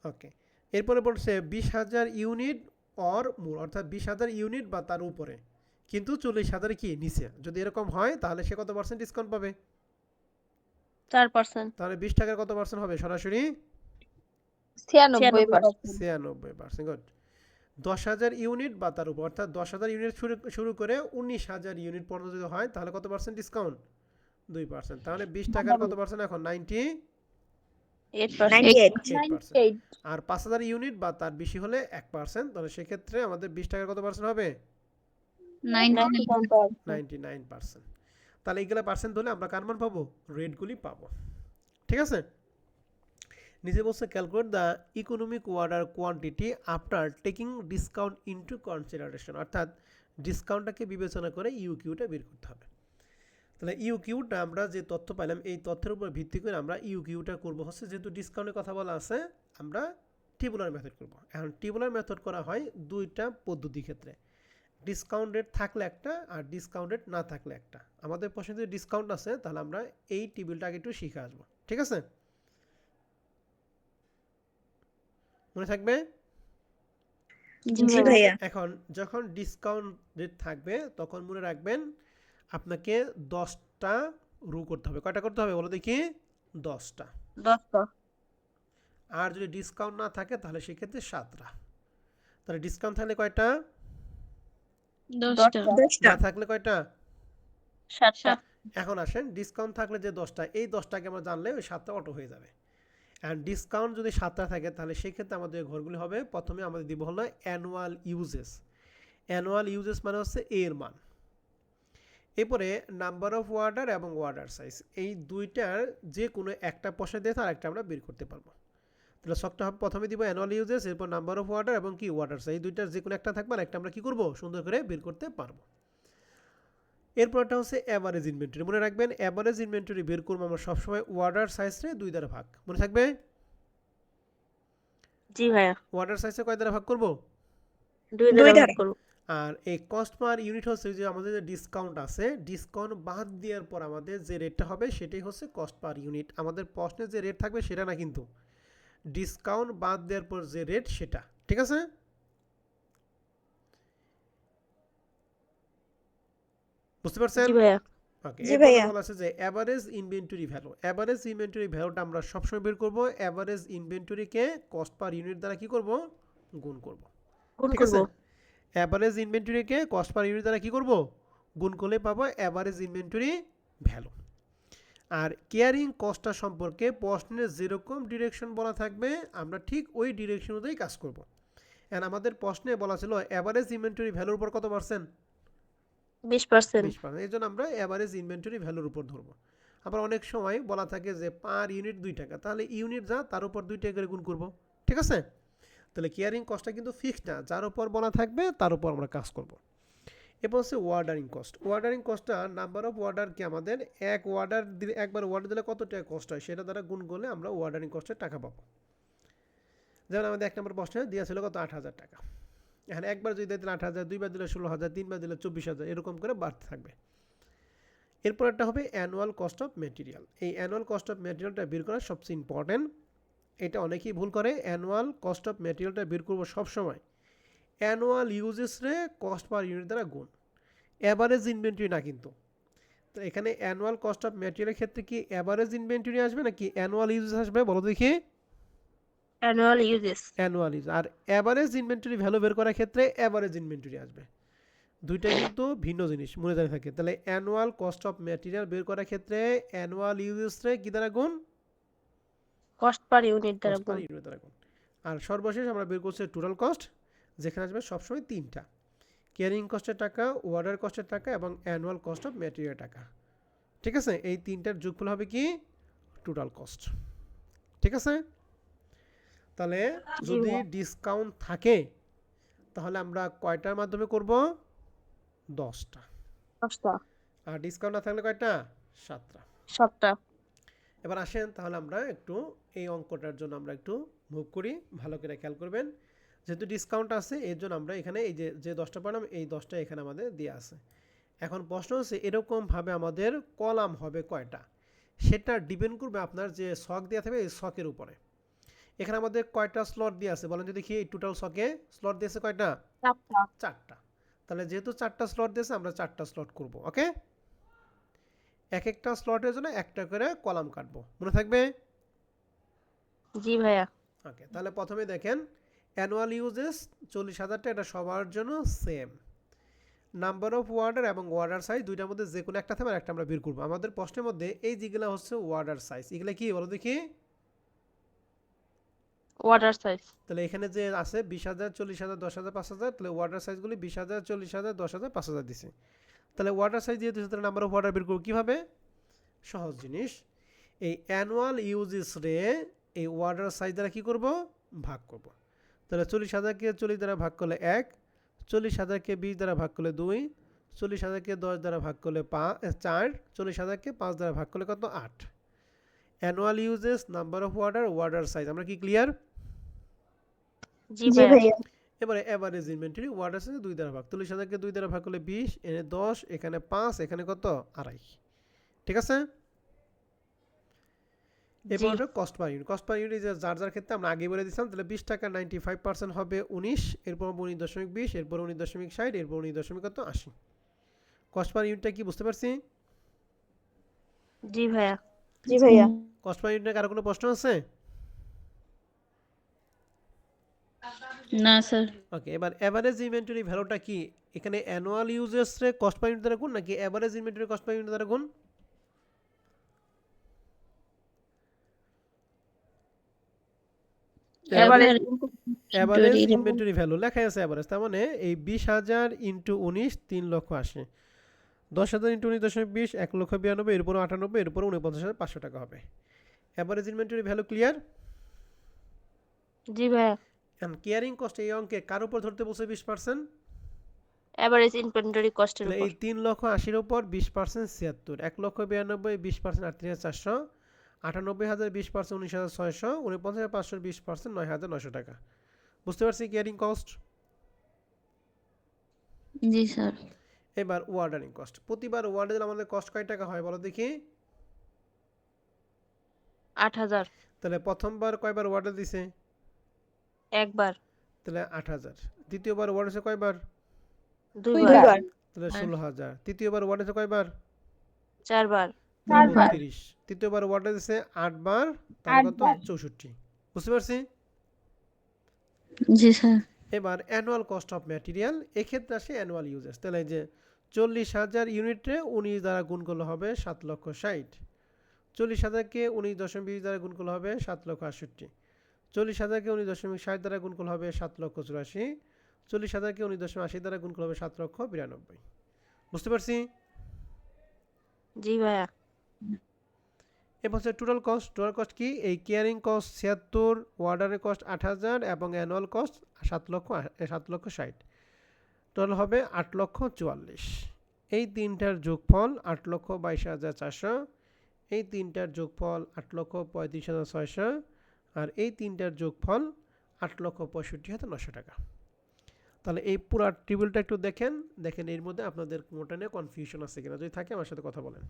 ওকে। এরপরে বলছে 20,000 ইউনিট অর মোর, অর্থাৎ 20,000 ইউনিট বা তার উপরে, কিন্তু 40,000 কি নিচে। যদি এরকম হয় তাহলে সে কত পার্সেন্ট ডিসকাউন্ট পাবে?
4%।
তাহলে 20 টাকার কত পার্সেন্ট হবে সরাসরি?
96%।
96%। গুড। 10,000 ইউনিট বা তার উপর, অর্থাৎ 10,000 ইউনিট শুরু করে 19,000 ইউনিট পর্যন্ত যদি হয় তাহলে কত পার্সেন্ট ডিসকাউন্ট? 2%। তাহলে 20 টাকার কত পার্সেন্ট এখন?
8%।
98%। আর 5,000 ইউনিট বা তার বেশি হলে 1%। তাহলে সেক্ষেত্রে আমাদের 20 টাকার কত পার্সেন্ট হবে? 99%। তাহলে এইগুলা পার্সেন্ট হলে আমরা কার মান পাবো? রেটগুলি পাবো, ঠিক আছে? নিচে বলছে calculate the economic order quantity after taking discount into consideration, অর্থাৎ ডিসকাউন্টটাকে বিবেচনা করে ইউকিউটা বের করতে হবে। তাহলে ইউকিউটা আমরা যে তথ্য পাইলাম এই তথ্যের উপর ভিত্তি করে আমরা ইউকিউটা করবো হচ্ছে, যেহেতু ডিসকাউন্টের কথা বলা আছে আমরা টেবুলার মেথড করবো। এখন টেবুলার মেথড করা হয় দুইটা পদ্ধতি ক্ষেত্রে, ডিসকাউন্ট রেট থাকলে একটা আর ডিসকাউন্ট রেট না থাকলে একটা। আমাদের প্রশ্নে যদি ডিসকাউন্ট আছে তাহলে আমরা এই টেবিলটা আগে একটু শিখে আসবো, ঠিক আছে? মনে থাকবে?
জি ভাইয়া।
এখন যখন ডিসকাউন্ট রেট থাকবে তখন মনে রাখবেন আপনাকে 10টা রো করতে হবে। কয়টা করতে হবে বলো দেখি? 10টা।
10টা।
আর যদি ডিসকাউন্ট না থাকে তাহলে সেক্ষেত্রে 7টা। তাহলে ডিসকাউন্ট থাকলে কয়টা?
10টা।
না থাকলে কয়টা?
7টা।
এখন আসেন, ডিসকাউন্ট থাকলে যে 10টা, এই 10টাকে আমরা জানলে ওই 7টা অটো হয়ে যাবে। অ্যান্ড ডিসকাউন্ট যদি 7টা থাকে তাহলে সেক্ষেত্রে আমাদের ঘরগুলি হবে, প্রথমে আমাদের দিব হলো অ্যানুয়াল ইউজেস। অ্যানুয়াল ইউজেস মানে হচ্ছে এর মান। এরপরে নাম্বার অফ ওয়ার্ডার এবং ওয়ার্ডার সাইজ, এই দুইটার যে কোনো একটা পয়সা দিয়ে আর একটা আমরা বের করতে পারবো। তাহলে সবটা হবে, প্রথমে দিব অ্যানুয়াল ইউজেস, এরপর নাম্বার অফ ওয়ার্ডার এবং কি ওয়ার্ডার সাইজ, এই দুইটার যে কোনো একটা থাকবে আর একটা আমরা কি করব? সুন্দর করে বের করতে পারবো। এরপরটা হচ্ছে অ্যাভারেজ ইনভেন্টরি। মনে রাখবেন অ্যাভারেজ ইনভেন্টরি বের করবো আমরা সবসময় ওয়ার্ডার সাইজে 2 দ্বারা ভাগ, মনে থাকবে?
জি ভাইয়া।
ওয়ার্ডার সাইজে কয় দ্বারা ভাগ করব?
2 দ্বারা ভাগ করব।
আর এই কস্ট পার ইউনিট হচ্ছে যে আমাদের যে ডিসকাউন্ট আছে, ডিসকাউন্ট বাদ দেওয়ার পর আমাদের যে রেটটা হবে সেটাই হচ্ছে কস্ট পার ইউনিট। আমাদের প্রশ্নে যে রেট থাকবে সেটা না, কিন্তু ডিসকাউন্ট বাদ দেওয়ার পর যে রেট সেটা, ঠিক আছে? বুঝতে পারছেন?
জি ভাইয়া।
ওকে।
জি
এরপর
ভাইয়া।
বলা আছে যে average inventory value. Average inventory ভ্যালুটা আমরা সবসময় বের করব এভারেজ ইনভেন্টরিকে কস্ট পার ইউনিট দ্বারা কি করব? গুণ করব,
গুণ
ঠিক
করব।
আছে? অ্যাভারেজ ইনভেন্টরিকে কস্ট পার ইউনিট দ্বারা কি করব? গুণ করলে পাবো অ্যাভারেজ ইনভেন্টরি ভ্যালু। আর কেয়ারিং কস্টটা সম্পর্কে প্রশ্নের যেরকম ডিরেকশন বলা থাকবে আমরা ঠিক ওই ডিরেকশন অনুযায়ী কাজ করব। এন্ড আমাদের প্রশ্নে বলা ছিল অ্যাভারেজ ইনভেন্টরি ভ্যালুর উপর কত পার্সেন্ট?
20%।
20%। এই জন্য আমরা অ্যাভারেজ ইনভেন্টরি ভ্যালুর উপর ধরবো। আবার অনেক সময় বলা থাকে যে পার ইউনিট 2 টাকা, তাহলে ইউনিট যা তার উপর 2 টাকা করে গুণ করব, ঠিক আছে? তাহলে কেয়ারিং কস্টটা কিন্তু ফিক্সড না, যার উপর বলা থাকবে তার উপর আমরা কাজ করব। এরপর হচ্ছে ওয়ার্ডারিং কস্ট। ওয়ার্ডারিং কস্টটা নাম্বার অফ ওয়ার্ডারকে আমাদের এক ওয়ার্ডার দিলে, একবার ওয়ার্ডার দিলে কত টাকা কস্ট হয় সেটা দ্বারা গুণ করলে আমরা ওয়ার্ডারিং কস্টের টাকা পাবো। যেমন আমাদের 1 নম্বর প্রশ্নে দেওয়া ছিল কত? 8,000 টাকা। এখানে একবার যদি দিলে 8,000, দুইবার দিলে 16,000, তিনবার দিলে 24,000, এরকম করে বাড়তে থাকবে। এরপর একটা হবে অ্যানুয়াল কস্ট অফ ম্যাটেরিয়াল। এই অ্যানুয়াল কস্ট অফ ম্যাটেরিয়ালটা বের করা সবচেয়ে ইম্পর্টেন্ট। এটা অনেকেই ভুল করে, অ্যানুয়াল কস্ট অফ ম্যাটেরিয়ালটা বের করবো সবসময় অ্যানুয়াল ইউজেস রে কস্ট পার ইউনিট দ্বারা গুণ, অ্যাভারেজ ইনভেন্টরি না কিন্তু। তো এখানে অ্যানুয়াল কস্ট অফ ম্যাটেরিয়ালের ক্ষেত্রে কি অ্যাভারেজ ইনভেন্টরি আসবে নাকি অ্যানুয়াল ইউজেস আসবে বলো দেখি?
Annual uses.
Annual use. আর অ্যাভারেজ ইনভেন্টরি ভ্যালু বের করার ক্ষেত্রে অ্যাভারেজ ইনভেন্টরি আসবে। দুইটা কিন্তু ভিন্ন জিনিস, মনে জানি থাকে। তাহলে অ্যানুয়াল কস্ট অফ ম্যাটেরিয়াল বের করার ক্ষেত্রে অ্যানুয়াল ইউজেস রে কি দ্বারা গুণ?
কস্ট পার ইউনিট দ্বারা
কস্ট পার
গুণ।
ইউনিট দ্বারা গুণ। আর সর্বশেষ আমরা বের করছি টোটাল কস্ট, যেখানে আসবে সবসময় তিনটা, ক্যারিং কস্টের টাকা, ওয়ার্ডার কস্টের টাকা এবং অ্যানুয়াল কস্ট অফ ম্যাটেরিয়াল টাকা। ঠিক আছে, এই তিনটার যোগফল হবে কি? Total cost. ঠিক আছে, তাহলে যদি ডিসকাউন্ট থাকে তাহলে আমরা কয়টার মাধ্যমে করব? 10টা।
10টা।
আর ডিসকাউন্ট না থাকলে কয়টা? 7টা।
7টা।
এবার আসেন তাহলে আমরা একটু এই অঙ্কটার জন্য আমরা একটু মুভ করি, ভালো করে খেয়াল করবেন। যেহেতু ডিসকাউন্ট আছে এর জন্য আমরা এখানে এই যে 10টা পেলাম এই 10টা এখানে আমাদের দেওয়া আছে। এখন প্রশ্ন হচ্ছে এরকমভাবে আমাদের কলাম হবে কয়টা, সেটা ডিপেন্ড করবে আপনার যে শক দেওয়া থাকবে এই শকের উপরে। এখানে আমাদের কয়টা স্লট দেওয়া আছে বলেন তো দেখি? এই টোটাল শকে স্লট দিয়েছে কয়টা? 4টা। তাহলে যেহেতু 4টা স্লট দিয়েছে আমরা 4টা স্লট করব। ওকে, এক একটা স্লটের জন্য একটা করে কলাম কাটবো, মনে থাকবে?
জি ভাইয়া।
ওকে, তাহলে প্রথমে দেখেন অ্যানুয়াল ইউজেস 40,000টা, এটা সবার জন্য সেম। নাম্বার অফ ওয়ার্ডার এবং ওয়ার্ডার সাইজ দুইটার মধ্যে যে কোনো একটা থাকবে, একটা আমরা বের করবো। আমাদের প্রশ্নের মধ্যে এই যেগুলো হচ্ছে ওয়ার্ডার সাইজ, এগুলা কি বলো দেখি?
Water size.
তাহলে এখানে যে আছে 20,000, 40,000, 10,000, 5,000, তাহলে ওয়ার্ডার সাইজগুলি 20,000, 40,000, 10,000, 5,000 দিছে। তাহলে ওয়ার্ডার সাইজ দিয়ে দিচ্ছে, তাহলে নাম্বার অফ ওয়ার্ডার বের করবো কীভাবে? সহজ জিনিস, এই অ্যানুয়াল ইউজেস রে এই ওয়ার্ডার সাইজ দ্বারা কী করব? ভাগ করব। তাহলে 40,000কে 40 দ্বারা ভাগ করলে 1, 40,000কে 20 দ্বারা ভাগ করলে 2, 40,000কে 10 দ্বারা ভাগ করলে 4, 40,000কে 5 দ্বারা ভাগ করলে কত? 8। Annual usages, number of order, order size, আমরা কি ক্লিয়ার?
জি ভাইয়া।
এবারে এভারেজ ইনভেন্টরি, ওয়ার্ডার সাইজ 2 দ্বারা ভাগ, 40,000কে 2 দ্বারা ভাগ করলে 20, এখানে 10, এখানে 5, এখানে কত? 2.5। ঠিক আছে, এরপর cost per unit. Cost per unit যার যার ক্ষেত্রে আমরা আগে বলে দিচ্ছিলাম। তাহলে 20 টাকা 95% হবে 19, এরপর 19.20, এরপর 19.60, এরপর 19.80। কস্ট পার ইউনিটটা কি বুঝতে পারছি?
জি ভাইয়া।
জি ভাইয়া।
কস্ট পার ইউনিটে কারো কোনো প্রশ্ন আছে?
না স্যার।
ওকে, এবার এভারেজ ইনভেন্টরি ভ্যালুটা কি? এখানে অ্যানুয়াল ইউজেস রে কস্ট পার ইউনিট দ্বারা গুণ নাকি average inventory cost per unit দ্বারা গুণ? এভারেজ ইনভেন্টরি ভ্যালু লেখা আছে এভারেজ, তার মানে এই 20,000 ইন্টু 19 3,80,000, 10,000 ইন্টু 19.20 1,92,000, এরপর 98, এরপর 49,500 টাকা হবে এভারেজ ইনভেন্টরি ভ্যালু। ক্লিয়ার?
জি ভাইয়া।
এন্ড কেয়ারিং কস্ট এই অঙ্কে কার উপর ধরতে বলছে? 20%।
এভারেজ ইনভেন্টরি কস্টের
তাহলে
উপর।
এই 3,80,000 উপর 20% 76, 1,92,000 20% 38,400, 98,000 20% 19,600, 49,500 20% 9,900 টাকা। বুঝতে পারছি কেয়ারিং কস্ট?
জি স্যার।
এবার ওয়ার্ডারিং কস্ট, প্রতিবার ওয়ার্ডে দিলে আমাদের কস্ট কয় টাকা হয় বলো দেখি?
8,000।
তাহলে প্রথমবার কয়বার ওয়ার্ডার দিছে?
একবার।
তাহলে 8,000। দ্বিতীয়বার ওয়ার্ড হচ্ছে কয়বার?
2বার।
তাহলে 16,000। তৃতীয়বার ওয়ার্ড হচ্ছে কয়বার?
4বার।
32। তৃতীয়বার ওয়ার্ডার দিছে 8 বার, তাহলে কত? 64। বুঝতে পারছি?
জি স্যার।
এবার অ্যানুয়াল কস্ট অফ ম্যাটেরিয়াল, এক্ষেত্রে আসে অ্যানুয়াল ইউজেস। তাহলে যে 40,000 ইউনিটে 19 দ্বারা গুণ করলে হবে 7,60,000, 40,000কে 19.20 দ্বারা গুণ করলে হবে 7,68,000, 40,000কে 19.60 দ্বারা গুণ করলে হবে 7,84,000, 40,000কে 19.80 দ্বারা গুণ করলে হবে 7,92,000। বুঝতে পারছি?
জি ভাইয়া।
এবার হচ্ছে টোটাল কস্ট। টোটাল কস্ট কি? এই কেয়ারিং কস্ট 76, ওয়ার্ডারের কস্ট 8,000 এবং অ্যানুয়াল কস্ট 7,60,000, টোটাল হবে 8,44,000। এই তিনটার যোগফল 8,22,400, এই তিনটার যোগফল 8,35,600, আর এই তিনটার যোগফল 8,65,900 টাকা। তাহলে এই পুরো টেবিলটা একটু দেখেন, এর মধ্যে আপনাদের কোনোটা নিয়ে কনফিউশন আছে কিনা, যদি থাকে আমার সাথে কথা বলেন।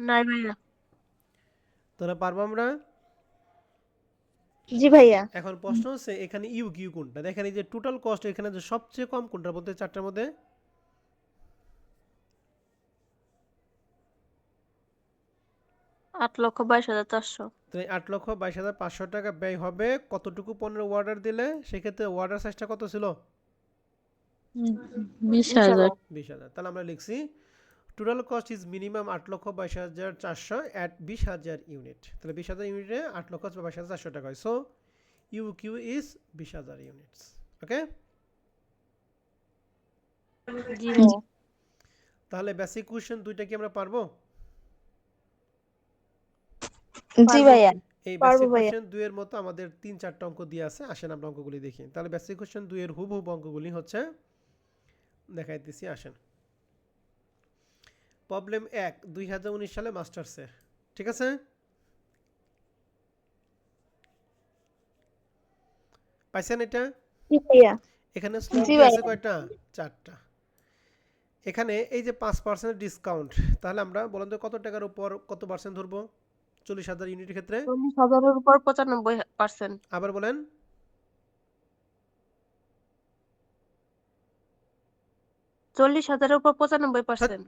নাই ভাইয়া।
তাহলে পারবো আমরা?
জি ভাইয়া।
এখন প্রশ্ন হচ্ছে এখানে ইউ কিউ কোনটা? দেখেন এই যে টোটাল কস্ট এখানে যে সবচেয়ে কম কোনটার মধ্যে, চারটার মধ্যে?
8,22,400।
তাই 8,22,500 টাকা ব্যয় হবে কতটুকু পণ্যের অর্ডার দিলে? সেক্ষেত্রে অর্ডার সাইজটা কত ছিল?
20,000।
20,000। তাহলে আমরা লিখছি total cost is minimum 8,22,400 at 20,000 unit. তাহলে 20,000 ইউনিটে 8,22,400 টাকা হয়। So U Q is 20,000 units. Okay,
জি ভাইয়া।
তাহলে বেসিক কোশ্চেন দুইটা কি আমরা পারবো?
জি
পারবো।
ভাইয়া।
এই
পারবো
বেসিক
ভাইয়া।
কোশ্চেন 2 এর মতো আমাদের 3-4টা অঙ্ক দিয়ে আছে। আসেন আমরা অঙ্কগুলি দেখি। তাহলে বেসিক কোশ্চেন 2 এর হুবহু অঙ্কগুলি হচ্ছে, দেখাইতেছি আসেন। প্রবলেম 1 2019 সালে মাস্টার্সে, ঠিক আছে? পাইছেন এটা?
জি ভাইয়া।
এখানে স্লট
জি
দিয়ে আছে
ভাইয়া।
কয়টা? 4টা। এখানে এই যে 5% ডিসকাউন্ট, তাহলে আমরা বলেন তো কত টাকার উপর কত পার্সেন্ট ধরবো 40,000 ইউনিটের ক্ষেত্রে?
40,000-এর উপর 95%।
আবার বলেন।
40,000-এর উপর
হাট,
95%।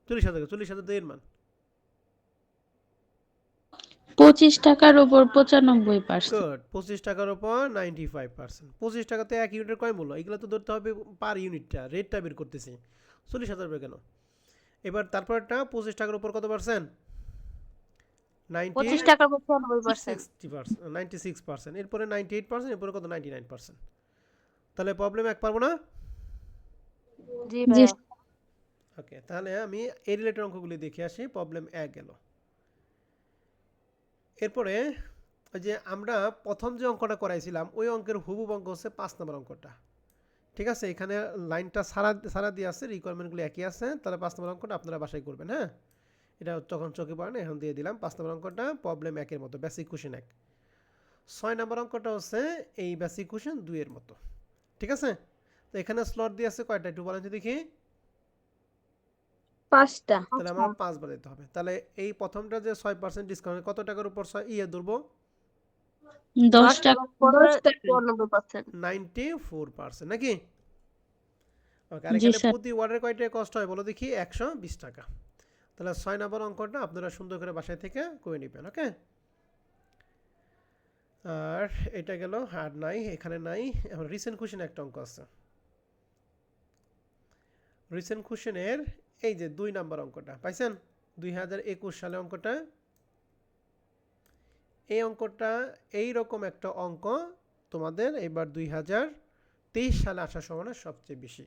40,000, 40,000 তো এর মান।
25 টাকার উপর 95%।
গুড। 25 টাকার উপর 95%। 25 টাকাতে এক ইউনিটের কয় মূল্য? এগুলো তো ধরতে হবে পার ইউনিটটা, রেটটা বের করতেছি। 40,000 হবে কেন? এবার তারপরটা 25 টাকার উপর কত পার্সেন্ট?
25 টাকার উপর 96%।
96%। এরপরে 98%, এরপরে কত? 99%। তাহলে প্রবলেম 1 পারবো না?
জি
জি।
ভাইয়া।
ওকে, তাহলে আমি এই রিলেটেড অঙ্কগুলি দেখে আসি। প্রবলেম 1 গেল। এরপরে ওই যে আমরা প্রথম যে অঙ্কটা করাইছিলাম ওই অঙ্কের হুবহু অঙ্ক হচ্ছে 5 নম্বর অঙ্কটা, ঠিক আছে? এখানে লাইনটা সারা দিয়ে আছে, রিকোয়ারমেন্টগুলো একই আছে। তাহলে 5 নম্বর অঙ্কটা আপনারা বাসায় করবেন, হ্যাঁ? এটা তখন চোখে পড়ে না, এখন দিয়ে দিলাম। 5 নম্বর অঙ্কটা প্রবলেম 1 এর মতো, বেসিক কোশ্চেন 1। 6 নম্বর অঙ্কটা হচ্ছে এই বেসিক কোশ্চেন 2 এর মতো, ঠিক আছে? তো এখানে স্লট দিয়ে আছে কয়টা একটু বলেন তো দেখি।
5টা।
তাহলে আমার 5 বার দিতে হবে। তাহলে এই প্রথমটা যে 6% ডিসকাউন্ট, কত টাকার উপর ধরবো?
10
10
টাকা।
টাকার উপরে
10 টাকা।
94%।
94%, নাকি? ওকে, আর
জি
এখানে
স্যার।
প্রতি ওয়ার্ডের কয় টাকা কষ্ট হয় বলো দেখি? 120 টাকা। তাহলে 6 নম্বর অঙ্কটা আপনারা সুন্দর করে বাসায় থেকে করে নেবেন, ওকে? আর এটা গেল, আর নাই, এখানে নাই। এখন রিসেন্ট কোশ্চেন একটা অঙ্ক আছে। রিসেন্ট কোশ্চেনের এই যে 2 নম্বর অঙ্কটা পাইছেন? 2021 সালে অঙ্কটা। এই অঙ্কটা এইরকম একটা অঙ্ক তোমাদের এবার 2023 সালে আসার সম্ভাবনা সবচেয়ে বেশি।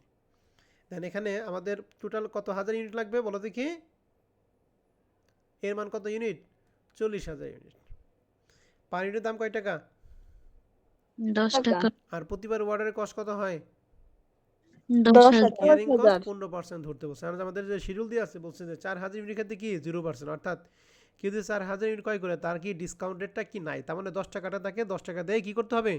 দেন এখানে আমাদের টোটাল কত হাজার ইউনিট লাগবে বলো দেখি? এর মান কত ইউনিট? 40,000 ইউনিট। পার ইউনিটের দাম কয় টাকা?
10 টাকা।
আর প্রতিবার অর্ডারের কস্ট কত হয়?
10,000।
Clearing cost
10,000।
15% ধরতে বলছে। আর আমাদের যে শিডিউল দিয়ে আছে বলছে যে 4,000 ইউনিট ক্ষেত্রে কি 0%, অর্থাৎ কেউ যদি 4,000 ইউনিট ক্রয় করে তার কি ডিসকাউন্ট রেটটা কি নাই? তার মানে 10 টাকাটা তাকে 10 টাকা দিয়ে কি করতে হবে?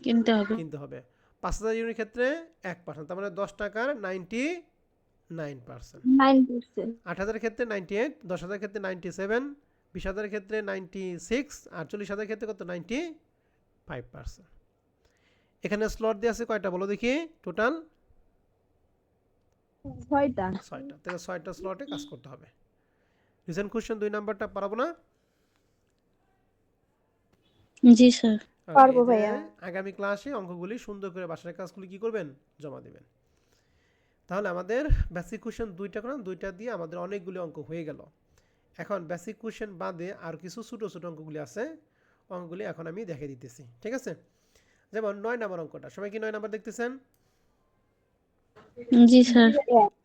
কিনতে হবে।
কিনতে হবে। 5,000 ইউনিট ক্ষেত্রে 1%, তার মানে 10 টাকার 99%।
9%।
8,000 ক্ষেত্রে 98, 10,000 ক্ষেত্রে 97, 20,000 ক্ষেত্রে 96, আর 40,000 ক্ষেত্রে কত? 95%। এখানে স্লট দিয়ে আছে কয়টা বলো দেখি? টোটাল
6টা।
6টা। তাহলে 6টা স্লটে কাজ করতে হবে। রিসেন্ট কোশ্চেন 2 নাম্বারটা পারবো না?
জি স্যার।
পারবো
এই যে
ভাইয়া।
আগামী ক্লাসে অঙ্কগুলি সুন্দর করে বাসার কাজগুলি কি করবেন? জমা দিবেন। তাহলে আমাদের বেসিক কোশ্চেন 2টা করলাম, 2টা দিয়ে আমাদের অনেকগুলি অঙ্ক হয়ে গেল। এখন বেসিক কোশ্চেন বাদে আর কিছু ছোট ছোট অঙ্কগুলি আছে, অঙ্কগুলি এখন আমি দেখে দিতেছি, ঠিক আছে? যেমন 9 নম্বর অঙ্কটা, সবাই কি 9 নাম্বার দেখতেছেন?
জি স্যার।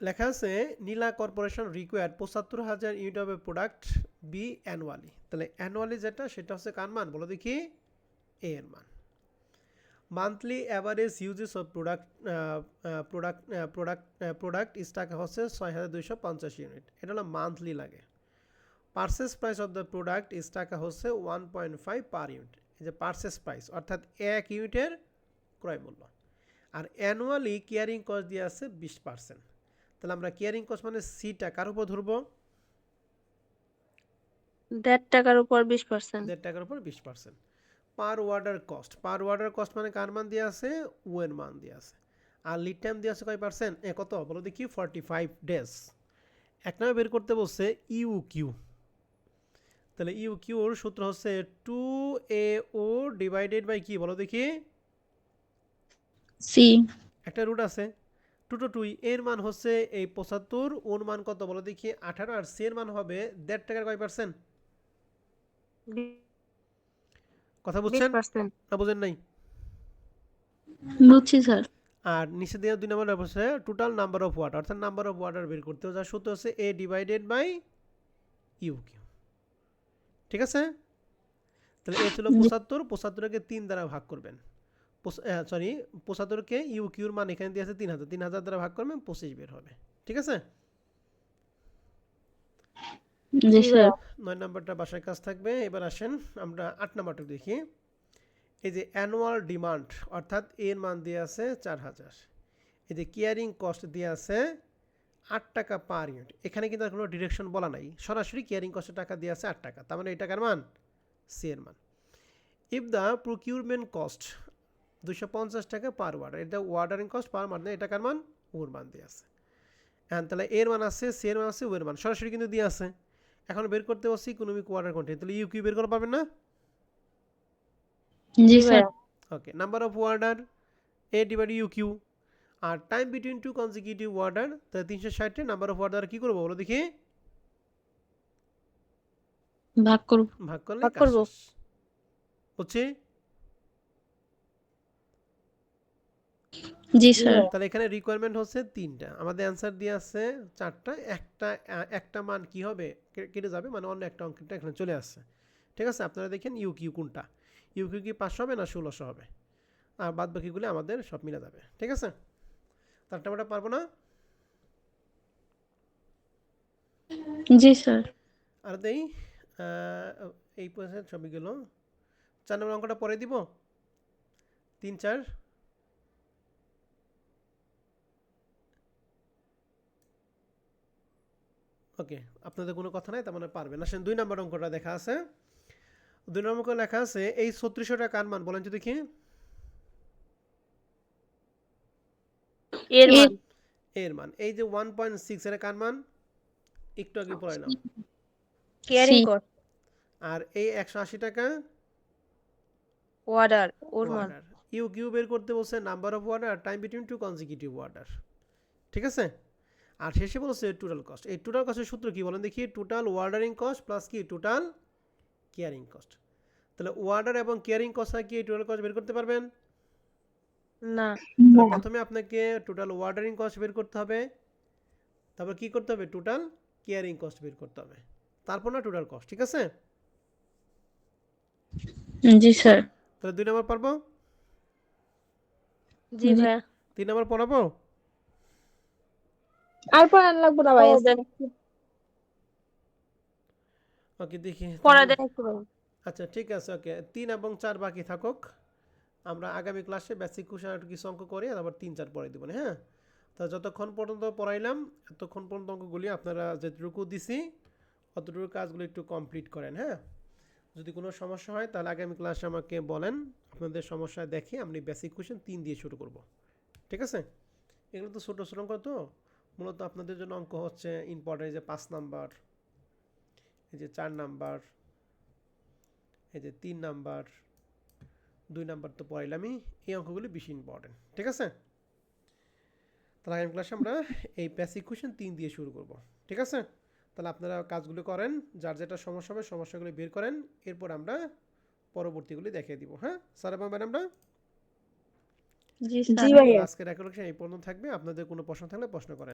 লেখা আছে Nila corporation required 75,000 unit of product B annually. তাহলে অ্যানুয়ালি যেটা সেটা হচ্ছে কার মান বলো দেখি? এ এর মান। Monthly average uses of product is টাকা হচ্ছে 6,250 ইউনিট। এটা হলো মান্থলি লাগে। Purchase price of the product is টাকা হচ্ছে 1.5 পার ইউনিট। এই যে পারচেস প্রাইস অর্থাৎ 1 ইউনিটের ক্রয় মূল্য। আর অ্যানুয়ালি কেয়ারিং কস্ট দিয়ে আছে 20%। তাহলে আমরা কেয়ারিং কস্ট মানে সি টাকার উপর ধরবো,
1.5 টাকার উপর 20%।
1.5 টাকার উপর 20%। পার ওয়ার্ডার কস্ট মানে কার মান দিয়ে আছে, ও এর মান দিয়ে আছে। আর লিড টাইম দিয়ে আছে কয় পার্সেন্ট, কত বলো দেখি, 45 ডেজ। এক নামে বের করতে বলছে ইউ কিউ। তাহলে ইউ কিউর সূত্র হচ্ছে 2AO ডিভাইডেড বাই কি বলো দেখি,
সি।
একটা রুট আছে 2 to 2, এর মান হচ্ছে এই 75, ওর মান কত বলো দেখি 18, আর সি এর মান হবে 1.5 টাকার কয় পার্সেন্ট, কথা বুঝছেন
20%।
না বুঝেন নাই?
বুঝছি স্যার।
আর নিচে দিয়ে 2 নম্বর হচ্ছে টোটাল নাম্বার অফ ওয়াটার, অর্থাৎ নাম্বার অফ ওয়াটার বের করতে হবে, যার সূত্র হচ্ছে এ ডিভাইডেড বাই ইউ কিউ। ঠিক আছে, তাহলে এ ছিল 75, 75কে 3 দ্বারা ভাগ করবেন, সরি 75কে ইউ কিউর মান এখানে দিয়ে আছে 3000, 3000 দ্বারা ভাগ করবেন 25 বের হবে। ঠিক আছে,
জি স্যার।
9 নাম্বারটা বাসায় কাজ থাকবে। এবার আসেন আমরা 8 নাম্বারটা দেখি। এই যে অ্যানুয়াল ডিমান্ড, অর্থাৎ এর মান দিয়ে আছে 4000, এই যে কেয়ারিং কস্ট দিয়ে আছে 8 টাকা পার ইউনিট। এখানে কিন্তু আর কোনো ডিরেকশন বলা নাই, সরাসরি কেয়ারিং কস্টের টাকা দিয়ে আছে 8 টাকা, তার মানে এই টাকার মান সি এর মান। ইফ দ্য প্রকিউরমেন্ট কস্ট 250 টাকা পার ওয়ার্ডার, এটা ওয়ার্ডারিং কস্ট পার মানে এই টাকার মান ওর মান দিয়ে আছে। হ্যাঁ, তাহলে এর মান আছে, সি এর মান আছে, ওর মান সরাসরি কিন্তু দিয়ে আছে। এখন বের করতে বলছি ইকোনমিক ওয়ার্ডার কোয়ান্টিটি, তাহলে ইউ কিউ বের করা পাবেন না?
জি sir.
Okay, number of order A divide U Q, আর time between two consecutive order, তাহলে 360 নাম্বার অফ ওয়ার্ডার কি করবো বলো দেখি,
ভাগ করব।
ভাগ করলে
ভাগ
কাজ
করবো।
শেষ। বুঝছি?
জি স্যার।
তাহলে এখানে রিকোয়ারমেন্ট হচ্ছে 3টা, আমাদের অ্যান্সার দিয়ে আছে 4টা, একটা মান কি হবে, কেটে যাবে, মানে অন্য একটা অঙ্কটা এখানে চলে আসছে। ঠিক আছে, আপনারা দেখেন ইউ কিউ কোনটা, ইউ কিউ কি 500 হবে না 1600 হবে, আর বাদ বাকিগুলো আমাদের সব মিলে যাবে। ঠিক আছে, তারটা আমরা পারবো না।
জি স্যার।
আর দেই এই পয়সা সবই গেল। 4 নম্বর অঙ্কটা পরে দিব, 3 4। ওকে, আপনাদের কোনো কথা নাই, তার মানে পারবেন। আসেন 2 নম্বর অঙ্কটা দেখা আছে। 2 নম্বর অঙ্ক লেখা আছে এই 3600 টাকা কার মান বলেন তো দেখি,
এর মান।
এর মান। এই যে 1.6 এর কার মান, একটু আগে পড়াইলাম।
Carrying
C.
কস্ট।
আর এই 180 টাকা
ওয়ার্ডার, ওর মান।
ওয়ার্ডার। ইউ কিউ বের করতে বলছে number of order, time between two consecutive order. ঠিক আছে, আর শেষে বলছে টোটাল কস্ট। এই টোটাল কস্টের সূত্র কি বলেন দেখি, টোটাল ওয়ার্ডারিং কস্ট প্লাস কি টোটাল কেয়ারিং কস্ট। তাহলে ওয়ার্ডার এবং কেয়ারিং কস্ট কি টোটাল কস্ট বের করতে পারবেন?
না।
তাহলে প্রথমে আপনাকে টোটাল ওয়ার্ডারিং কস্ট বের করতে হবে, তারপর কি করতে হবে, টোটাল কেয়ারিং কস্ট বের করতে হবে, তারপর না টোটাল কস্ট। ঠিক আছে,
জি স্যার।
তাহলে 2 নম্বর পারবো,
জি ভাইয়া।
3 নম্বর পড়াবো।
আর পড়ান লাগবো না ভাই আজকে।
ওকে, দেখি
পড়া দেন একটু ভাই।
আচ্ছা ঠিক আছে, ওকে 3 এবং 4 বাকি থাকুক, আমরা আগামী ক্লাসে বেসিক কোশ্চেন একটু কিছু অঙ্ক করি, আবার 3 4 পড়াই দেবো। হ্যাঁ, তা যতক্ষণ পর্যন্ত পড়াইলাম এতক্ষণ পর্যন্ত অঙ্কগুলি আপনারা যেটুকু দিছি অতটুকু কাজগুলো একটু কমপ্লিট করেন। হ্যাঁ, যদি কোনো সমস্যা হয় তাহলে আগামী ক্লাসে আমাকে বলেন, আপনাদের সমস্যা দেখে আমি বেসিক কোশ্চেন 3 দিয়ে শুরু করব। ঠিক আছে, এগুলো তো ছোটো ছোটো অঙ্ক, তো মূলত আপনাদের জন্য অঙ্ক হচ্ছে ইম্পর্টেন্ট, যে 5 নাম্বার, এই যে 4 নাম্বার, এই যে 3 নাম্বার, 2 নাম্বার তো পড়াইলামই, এই অঙ্কগুলি বেশি ইম্পর্টেন্ট। ঠিক আছে, তাহলে আগামী ক্লাসে আমরা এই বেসিক কোশ্চেন 3 দিয়ে শুরু করব। ঠিক আছে, তাহলে আপনারা কাজগুলো করেন, যার যেটা সমস্যা হবে সমস্যাগুলি বের করেন, এরপর আমরা পরবর্তীগুলি দেখিয়ে দিব। হ্যাঁ স্যার এবং ম্যাডামরা,
জি
জি
স্যার।
ভাইয়া।
আজকের রেকর্ডেশন এই পর্যন্ত থাকবে, আপনাদের কোনো প্রশ্ন থাকলে প্রশ্ন করেন।